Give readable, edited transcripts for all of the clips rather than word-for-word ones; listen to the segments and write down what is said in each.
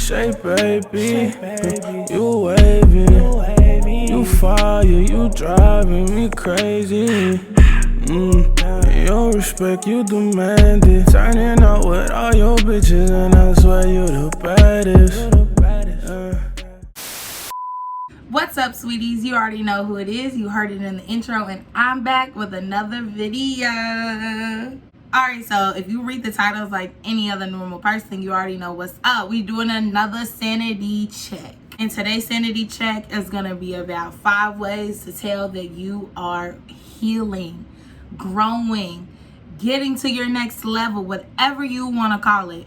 Say baby, you waving, you fire, you driving me crazy. Your respect, you demand it. Turning up with all your bitches, and I swear you the baddest. What's up, sweeties? You already know who it is. You heard it in the intro, and I'm back with another video. Alright, so if you read the titles like any other normal person, you already know what's up. We doing another sanity check. And today's sanity check is going to be about 5 ways to tell that you are healing, growing, getting to your next level, whatever you want to call it.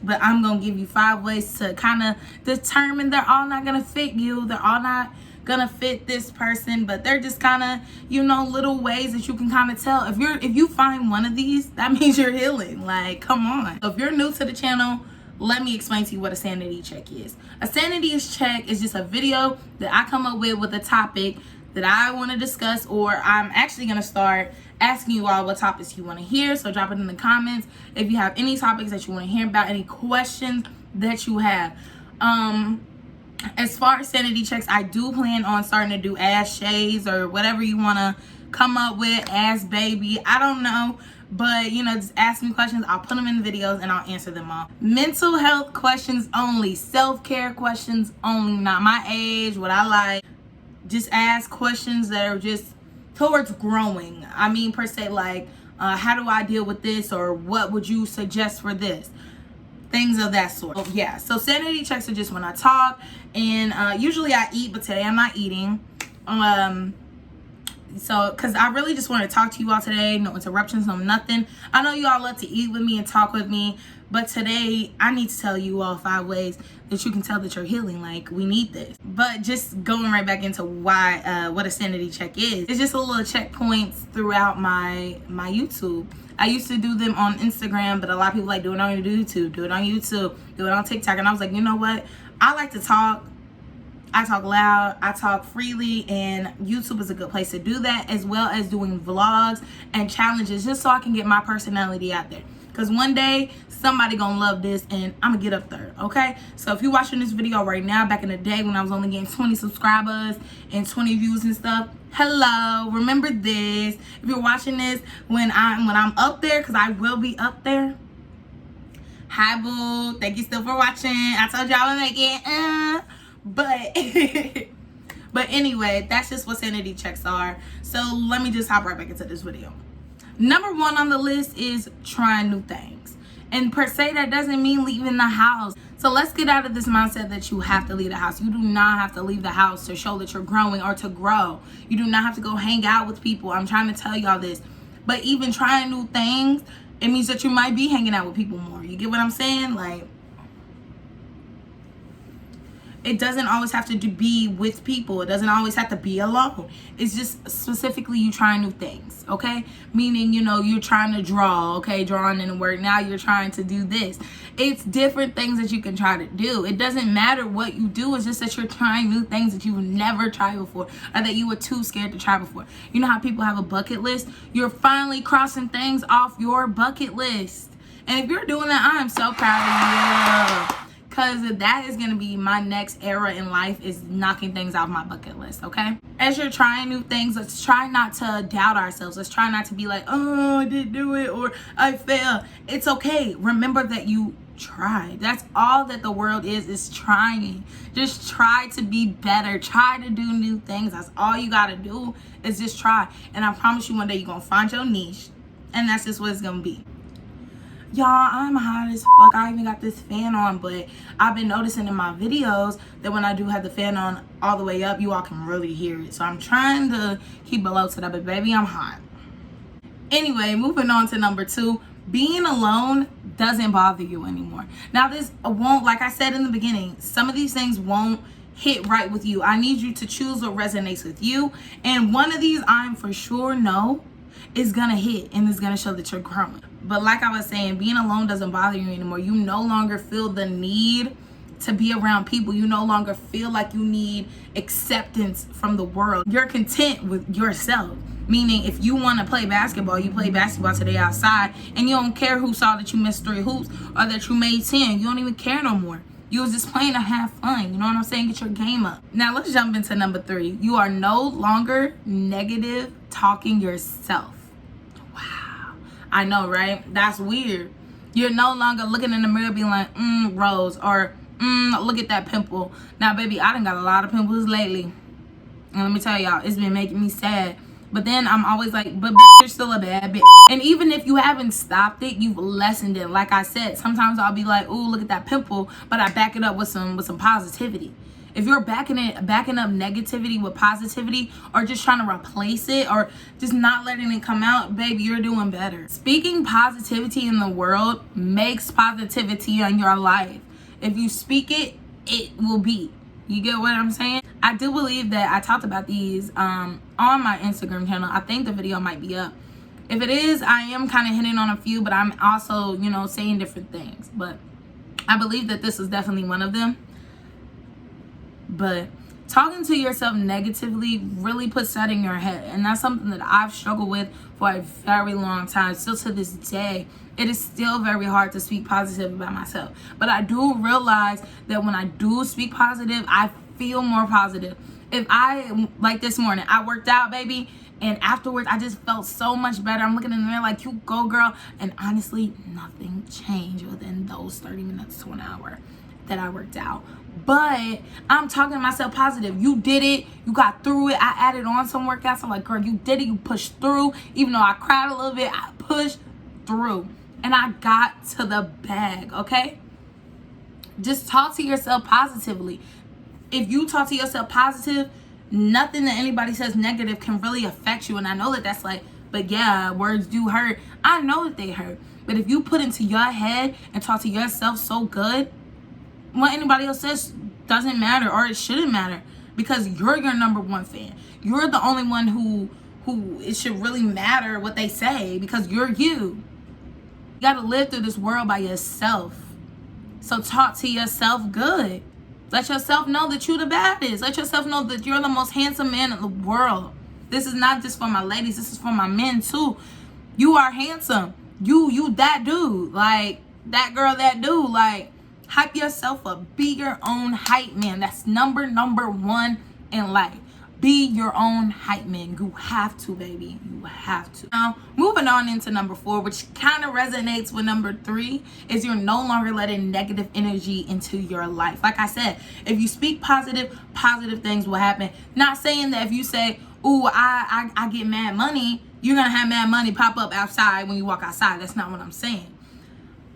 But I'm going to give you 5 ways to kind of determine they're all not going to fit you. They're all not going to fit this person, but they're just kind of, you know, little ways that you can kind of tell. If you find one of these, that means you're healing. Like, come on. So if you're new to the channel, let me explain to you what a sanity check is. A sanity check is just a video that I come up with a topic that I want to discuss, or I'm actually going to start asking you all what topics you want to hear. So drop it in the comments if you have any topics that you want to hear about, any questions that you have. As far as sanity checks, I do plan on starting to do ass shades or whatever you want to come up with, ass baby, I don't know. But, you know, just ask me questions. I'll put them in the videos and I'll answer them all. Mental health questions only. Self-care questions only. Not my age, what I like. Just ask questions that are just towards growing. I mean, per se, like, how do I deal with this? Or what would you suggest for this? Things of that sort. So, yeah, so sanity checks are just when I talk. And usually I eat, but today I'm not eating. So, because I really just want to talk to you all today. No interruptions, no nothing. I know you all love to eat with me and talk with me. But today, I need to tell you all 5 ways that you can tell that you're healing. Like, we need this. But just going right back into why, what a sanity check is. It's just a little checkpoints throughout my YouTube. I used to do them on Instagram, but a lot of people like, do it on YouTube, do it on YouTube, do it on TikTok. And I was like, you know what? I like to talk. I talk loud, I talk freely, and YouTube is a good place to do that, as well as doing vlogs and challenges, just so I can get my personality out there. Because one day, somebody gonna love this, and I'm gonna get up there, okay? So if you're watching this video right now, back in the day when I was only getting 20 subscribers and 20 views and stuff, hello, remember this. If you're watching this when I'm up there, because I will be up there, hi boo, thank you still for watching. I told you I would make it, but anyway, that's just what sanity checks are. So let me just hop right back into this video. Number 1 on the list is trying new things. And per se, that doesn't mean leaving the house. So let's get out of this mindset that you have to leave the house. You do not have to leave the house to show that you're growing or to grow. You do not have to go hang out with people. I'm trying to tell y'all this. But even trying new things, it means that you might be hanging out with people more. You get what I'm saying? Like, it doesn't always have to be with people. It doesn't always have to be alone. It's just specifically you trying new things, okay? Meaning, you know, you're trying to draw, okay? Drawing didn't work. Now you're trying to do this. It's different things that you can try to do. It doesn't matter what you do. It's just that you're trying new things that you've never tried before, or that you were too scared to try before. You know how people have a bucket list? You're finally crossing things off your bucket list. And if you're doing that, I'm so proud of you. Because that is going to be my next era in life, is knocking things off my bucket list, okay? As you're trying new things, let's try not to doubt ourselves. Let's try not to be like, oh, I didn't do it, or I failed. It's okay. Remember that you tried. That's all that the world is trying. Just try to be better. Try to do new things. That's all you got to do, is just try. And I promise you one day you're going to find your niche, and that's just what it's going to be. Y'all, I'm hot as fuck. I even got this fan on, but I've been noticing in my videos that when I do have the fan on all the way up, you all can really hear it. So I'm trying to keep it low to that, but baby, I'm hot. Anyway, moving on to number 2. Being alone doesn't bother you anymore. Now, this won't, like I said in the beginning, some of these things won't hit right with you. I need you to choose what resonates with you. And one of these, I'm for sure know, is gonna hit, and it's gonna show that you're growing. But like I was saying, being alone doesn't bother you anymore. You no longer feel the need to be around people. You no longer feel like you need acceptance from the world. You're content with yourself. Meaning, if you want to play basketball, you play basketball today outside, and you don't care who saw that you missed 3 hoops or that you made 10. You don't even care no more. You was just playing to have fun. You know what I'm saying? Get your game up. Now let's jump into number 3. You are no longer negative talking yourself. Wow. I know, right? That's weird. You're no longer looking in the mirror being like, Rose, or look at that pimple. Now, baby, I done got a lot of pimples lately. And let me tell y'all, it's been making me sad. But then I'm always like, but bitch, you're still a bad bitch. And even if you haven't stopped it, you've lessened it. Like I said, sometimes I'll be like, ooh, look at that pimple, but I back it up with some positivity. If you're backing up negativity with positivity, or just trying to replace it, or just not letting it come out, baby, you're doing better. Speaking positivity in the world makes positivity in your life. If you speak it, it will be. You get what I'm saying? I do believe that I talked about these on my Instagram channel. I think the video might be up. If it is, I am kind of hitting on a few, but I'm also, saying different things. But I believe that this is definitely one of them. But talking to yourself negatively really puts that in your head. And that's something that I've struggled with for a very long time. Still to this day, it is still very hard to speak positive about myself. But I do realize that when I do speak positive, I feel more positive. If like this morning, I worked out, baby, and afterwards I just felt so much better. I'm looking in the mirror like, you go, girl. And honestly, nothing changed within those 30 minutes to an hour that I worked out. But I'm talking to myself positive. You did it. You got through it. I added on some workouts. I'm like, girl, you did it. You pushed through. Even though I cried a little bit, I pushed through. And I got to the bag, okay? Just talk to yourself positively. If you talk to yourself positive, nothing that anybody says negative can really affect you. And I know that that's like, but yeah, words do hurt. I know that they hurt. But if you put into your head and talk to yourself so good, what anybody else says doesn't matter, or it shouldn't matter, because you're your number one fan. You're the only one who it should really matter what they say, because you're you. You got to live through this world by yourself. So talk to yourself good. Let yourself know that you're the baddest. Let yourself know that you're the most handsome man in the world. This is not just for my ladies. This is for my men too. You are handsome. You that dude. Like, that girl, that dude. Like, hype yourself up. Be your own hype man. That's number one in life. Be your own hype man. You have to, baby. You have to. Now, moving on into number 4, which kind of resonates with number 3, is you're no longer letting negative energy into your life. Like I said, if you speak positive things will happen. Not saying that if you say, ooh, I get mad money, you're going to have mad money pop up outside when you walk outside. That's not what I'm saying.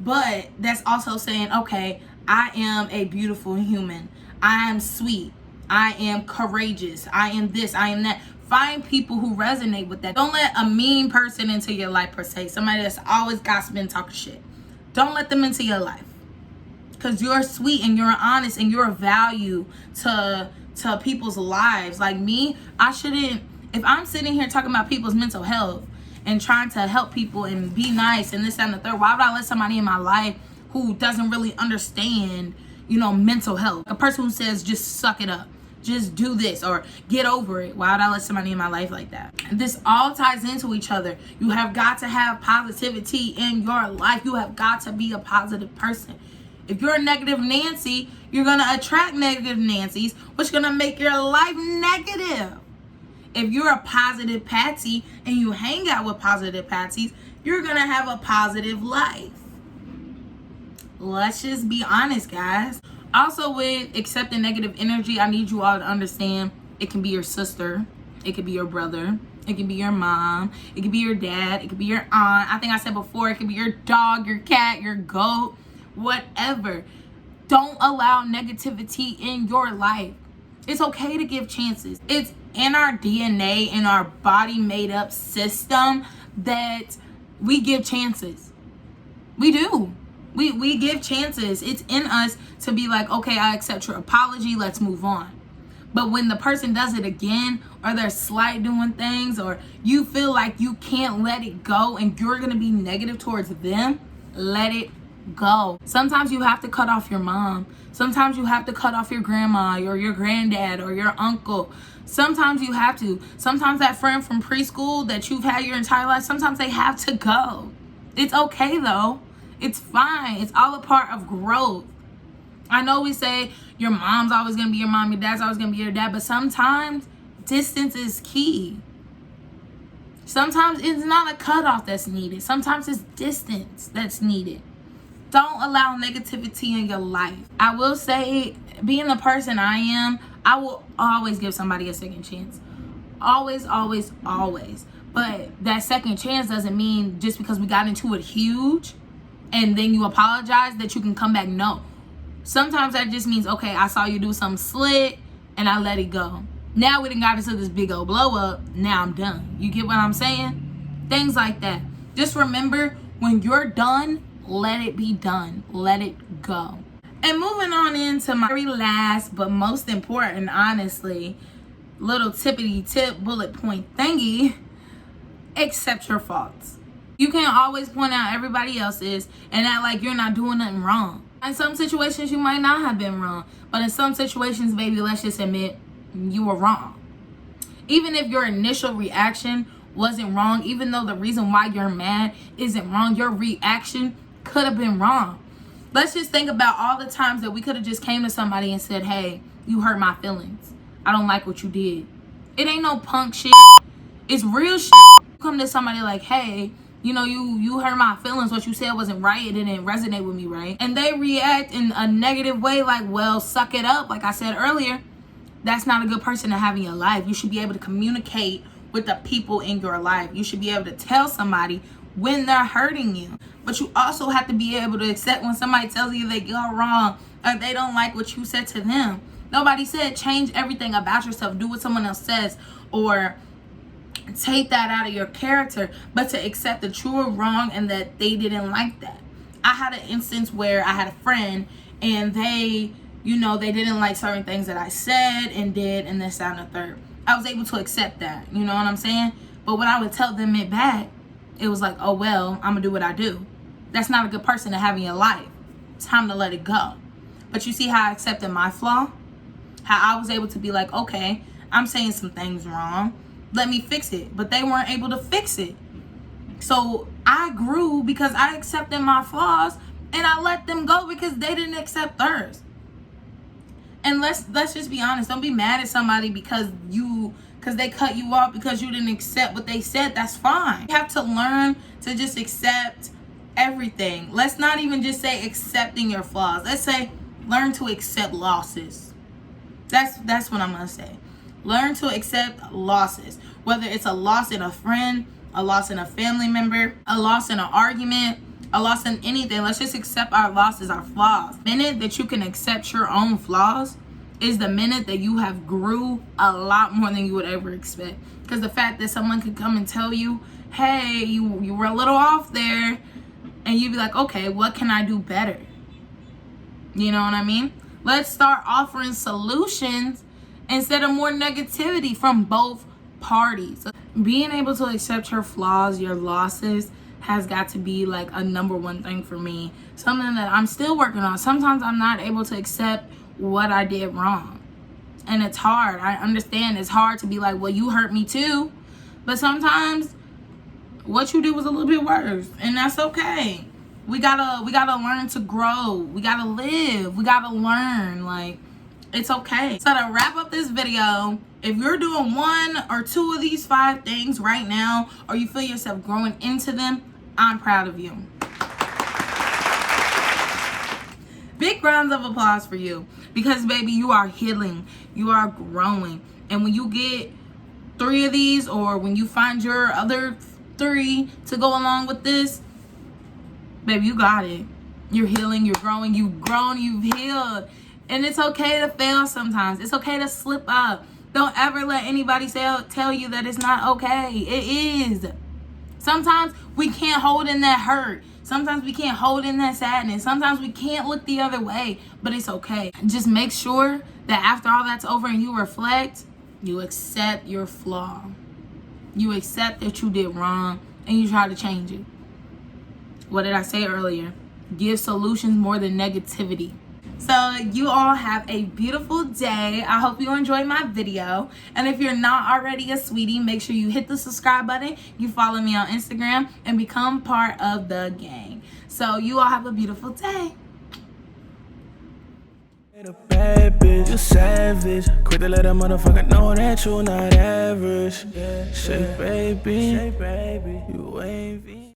But that's also saying, okay, I am a beautiful human. I am sweet. I am courageous. I am this. I am that. Find people who resonate with that. Don't let a mean person into your life, per se. Somebody that's always gossiping, talking shit. Don't let them into your life. Because you're sweet and you're honest and you're a value to people's lives. Like me, I shouldn't, if I'm sitting here talking about people's mental health and trying to help people and be nice and this, that, and the third, why would I let somebody in my life who doesn't really understand, mental health? A person who says, just suck it up, just do this, or get over it. Why would I let somebody in my life like that? This all ties into each other. You have got to have positivity in your life. You have got to be a positive person. If you're a negative Nancy, you're going to attract negative Nancys, which is going to make your life negative. If you're a positive Patsy and you hang out with positive Patsies, you're going to have a positive life. Let's just be honest, guys. Also, with accepting negative energy, I need you all to understand it can be your sister, it could be your brother, it can be your mom, it could be your dad, it could be your aunt. I think I said before, it could be your dog, your cat, your goat, whatever. Don't allow negativity in your life. It's okay to give chances. It's in our DNA, in our body made up system, that we give chances. We do. We give chances. It's in us to be like, okay, I accept your apology, let's move on. But when the person does it again, or they're slight doing things, or you feel like you can't let it go and you're going to be negative towards them, let it go. Sometimes you have to cut off your mom. Sometimes you have to cut off your grandma or your granddad or your uncle. Sometimes you have to. Sometimes that friend from preschool that you've had your entire life, sometimes they have to go. It's okay though. It's fine. It's all a part of growth. I know we say your mom's always going to be your mom, your dad's always going to be your dad, but sometimes distance is key. Sometimes it's not a cutoff that's needed. Sometimes it's distance that's needed. Don't allow negativity in your life. I will say, being the person I am, I will always give somebody a second chance. Always, always, always. But that second chance doesn't mean just because we got into it huge and then you apologize that you can come back. No. Sometimes that just means, okay, I saw you do something slick and I let it go. Now we done got into this big old blow up. Now I'm done. You get what I'm saying? Things like that. Just remember, when you're done, let it be done. Let it go. And moving on into my very last but most important, honestly, little tippity tip bullet point thingy. Accept your faults. You can't always point out everybody else's and act like you're not doing nothing wrong. In some situations, you might not have been wrong. But in some situations, baby, let's just admit you were wrong. Even if your initial reaction wasn't wrong, even though the reason why you're mad isn't wrong, your reaction could have been wrong. Let's just think about all the times that we could have just came to somebody and said, hey, you hurt my feelings. I don't like what you did. It ain't no punk shit. It's real shit. You come to somebody like, hey, you know, you hurt my feelings. What you said wasn't right. It didn't resonate with me, right? And they react in a negative way like, well, suck it up. Like I said earlier, that's not a good person to have in your life. You should be able to communicate with the people in your life. You should be able to tell somebody when they're hurting you. But you also have to be able to accept when somebody tells you they go wrong or they don't like what you said to them. Nobody said change everything about yourself, do what someone else says, or take that out of your character, but to accept that you were wrong and that they didn't like that. I had an instance where I had a friend and they, you know, they didn't like certain things that I said and did, and this, that, and the third. I was able to accept that, you know what I'm saying? But when I would tell them it back, it was like, oh, well, I'm gonna do what I do. That's not a good person to have in your life. It's time to let it go. But you see how I accepted my flaw? How I was able to be like, okay, I'm saying some things wrong. Let me fix it. But they weren't able to fix it. So I grew because I accepted my flaws and I let them go because they didn't accept theirs. And let's just be honest. Don't be mad at somebody because they cut you off because you didn't accept what they said. That's fine. You have to learn to just accept everything. Let's not even just say accepting your flaws. Let's say learn to accept losses. That's what I'm gonna say. Learn to accept losses. Whether it's a loss in a friend, a loss in a family member, a loss in an argument, a loss in anything. Let's just accept our losses, our flaws. The minute that you can accept your own flaws is the minute that you have grew a lot more than you would ever expect. Because the fact that someone could come and tell you, hey, you were a little off there, and you'd be like, okay, what can I do better? You know what I mean? Let's start offering solutions instead of more negativity from both parties. Being able to accept your flaws, your losses, has got to be like a number one thing for me. Something that I'm still working on. Sometimes I'm not able to accept what I did wrong. And it's hard. I understand it's hard to be like, well, you hurt me too. But sometimes what you do was a little bit worse. And that's okay. We gotta learn to grow. We gotta live. We gotta learn. Like, it's okay. So to wrap up this video, if you're doing one or two of these 5 things right now, or you feel yourself growing into them, I'm proud of you. Big rounds of applause for you. Because, baby, you are healing. You are growing. And when you get 3 of these, or when you find your other 3 to go along with this, baby, you got it. You're healing. You're growing. You've grown. You've healed. And it's okay to fail sometimes. It's okay to slip up. Don't ever let anybody tell you that it's not okay. It is. Sometimes we can't hold in that hurt. Sometimes we can't hold in that sadness. Sometimes we can't look the other way. But it's okay. Just make sure that after all that's over and you reflect, you accept your flaw. You accept that you did wrong and you try to change it. What did I say earlier? Give solutions more than negativity. So you all have a beautiful day. I hope you enjoyed my video. And if you're not already a sweetie, make sure you hit the subscribe button. You follow me on Instagram and become part of the gang. So you all have a beautiful day. A bad bitch, you savage. Quick to let a motherfucker know that you not average. Say baby, you wavy.